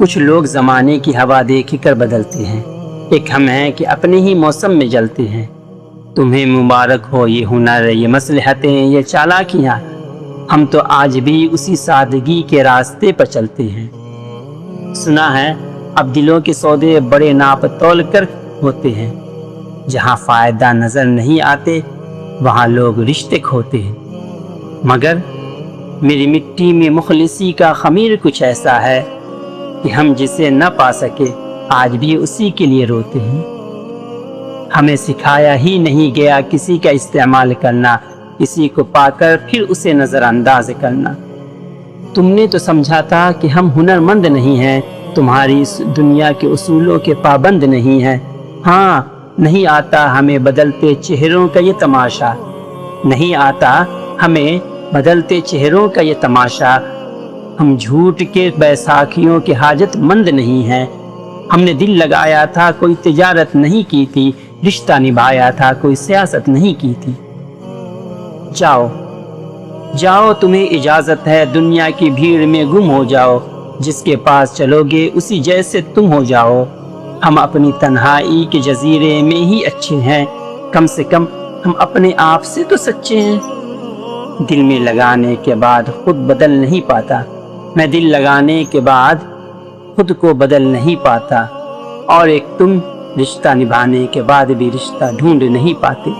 کچھ لوگ زمانے کی ہوا دیکھ کر بدلتے ہیں، ایک ہم ہیں کہ اپنے ہی موسم میں جلتے ہیں۔ تمہیں مبارک ہو یہ ہنر، یہ مصلحتیں، یہ چالاکیاں، ہم تو آج بھی اسی سادگی کے راستے پر چلتے ہیں۔ سنا ہے اب دلوں کے سودے بڑے ناپ تول کر ہوتے ہیں، جہاں فائدہ نظر نہیں آتے وہاں لوگ رشتے کھوتے ہیں۔ مگر میری مٹی میں مخلصی کا خمیر کچھ ایسا ہے کہ ہم جسے نہ پا سکے آج بھی اسی کے لیے روتے ہیں۔ ہمیں سکھایا ہی نہیں گیا کسی کا استعمال کرنا، کسی کو پا کر پھر اسے نظر انداز کرنا۔ تم نے تو سمجھا تھا کہ ہم ہنرمند نہیں ہیں، تمہاری اس دنیا کے اصولوں کے پابند نہیں ہیں۔ ہاں، نہیں آتا ہمیں بدلتے چہروں کا یہ تماشا، نہیں آتا ہمیں بدلتے چہروں کا یہ تماشا۔ ہم جھوٹ کے بیساکھیوں کے حاجت مند نہیں ہیں۔ ہم نے دل لگایا تھا، کوئی تجارت نہیں کی تھی، رشتہ نبھایا تھا، کوئی سیاست نہیں کی تھی۔ جاؤ جاؤ، تمہیں اجازت ہے، دنیا کی بھیڑ میں گم ہو جاؤ، جس کے پاس چلو گے اسی جیسے تم ہو جاؤ۔ ہم اپنی تنہائی کے جزیرے میں ہی اچھے ہیں، کم سے کم ہم اپنے آپ سے تو سچے ہیں۔ دل میں لگانے کے بعد خود بدل نہیں پاتا، میں دل لگانے کے بعد خود کو بدل نہیں پاتا، اور ایک تم رشتہ نبھانے کے بعد بھی رشتہ ڈھونڈ نہیں پاتے۔